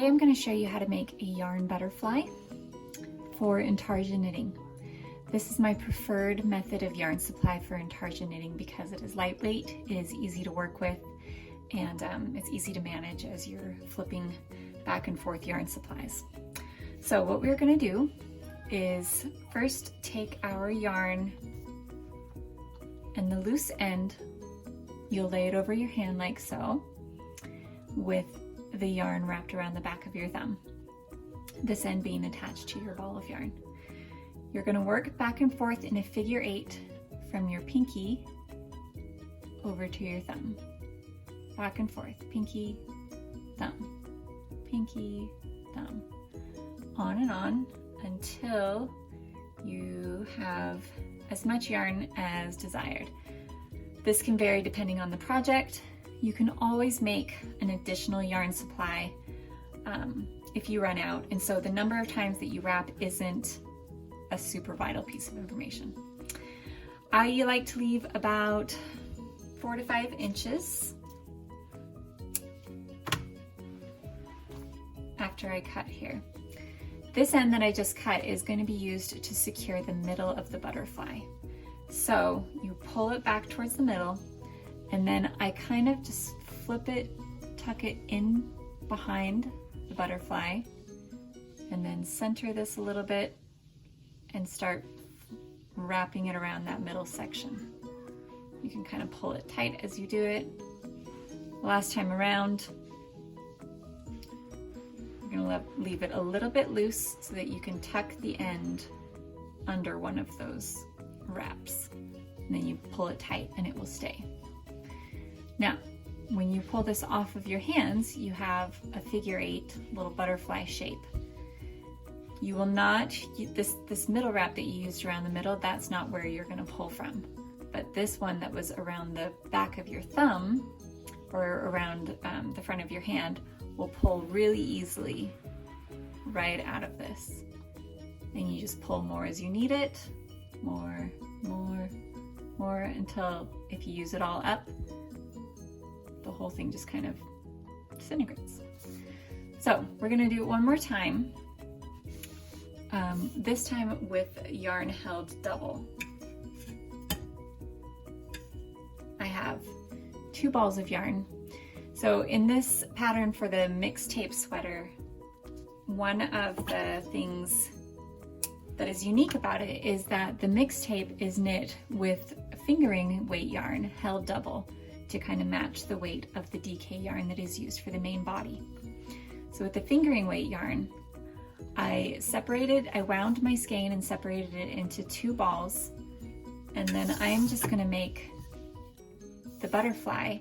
Today I'm going to show you how to make a yarn butterfly for Intarsia knitting. This is my preferred method of yarn supply for Intarsia knitting because it is lightweight, it is easy to work with, and it's easy to manage as you're flipping back and forth yarn supplies. So what we're going to do is first take our yarn and the loose end, you'll lay it over your hand like so, with the yarn wrapped around the back of your thumb, this end being attached to your ball of yarn. You're going to work back and forth in a figure 8 from your pinky over to your thumb. Back and forth, pinky, thumb, pinky, thumb. On and on until you have as much yarn as desired. This can vary depending on the project. You can always make an additional yarn supply if you run out, and so the number of times that you wrap isn't a super vital piece of information. I like to leave about 4 to 5 inches after I cut here. This end that I just cut is going to be used to secure the middle of the butterfly. So you pull it back towards the middle, and then I kind of just flip it, tuck it in behind the butterfly, and then center this a little bit and start wrapping it around that middle section. You can kind of pull it tight as you do it. Last time around, you're gonna leave it a little bit loose so that you can tuck the end under one of those wraps. And then you pull it tight and it will stay. Now, when you pull this off of your hands, you have a figure 8 little butterfly shape. You will not, this middle wrap that you used around the middle, that's not where you're gonna pull from. But this one that was around the back of your thumb or around the front of your hand will pull really easily right out of this. And you just pull more as you need it, more, until if you use it all up, the whole thing just kind of disintegrates. So we're gonna do it one more time, this time with yarn held double. I have 2 balls of yarn. So in this pattern for the Mixtape sweater, one of the things that is unique about it is that the Mixtape is knit with fingering weight yarn held double to kind of match the weight of the DK yarn that is used for the main body. So with the fingering weight yarn, I wound my skein and separated it into 2 balls, and then I'm just gonna make the butterfly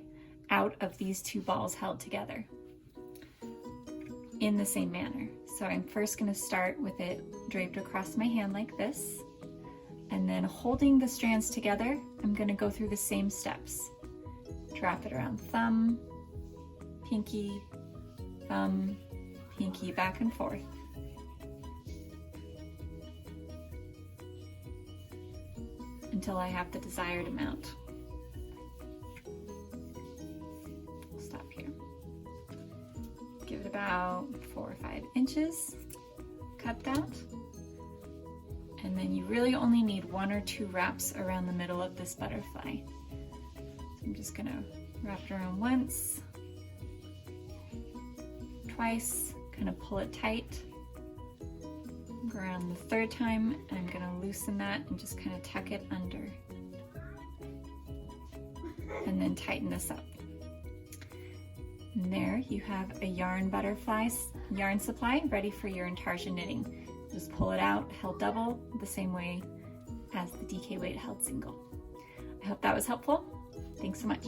out of these 2 balls held together in the same manner. So I'm first gonna start with it draped across my hand like this, and then holding the strands together, I'm gonna go through the same steps. Wrap it around thumb, pinky, thumb, pinky, back and forth. Until I have the desired amount. I'll stop here. Give it about 4 or 5 inches, cut that. And then you really only need 1 or 2 wraps around the middle of this butterfly. I'm just gonna wrap it around once, twice, kind of pull it tight. Go around the 3rd time, and I'm gonna loosen that and just kind of tuck it under. And then tighten this up. And there you have a yarn supply ready for your Intarsia knitting. Just pull it out, held double, the same way as the DK weight held single. I hope that was helpful. Thanks so much.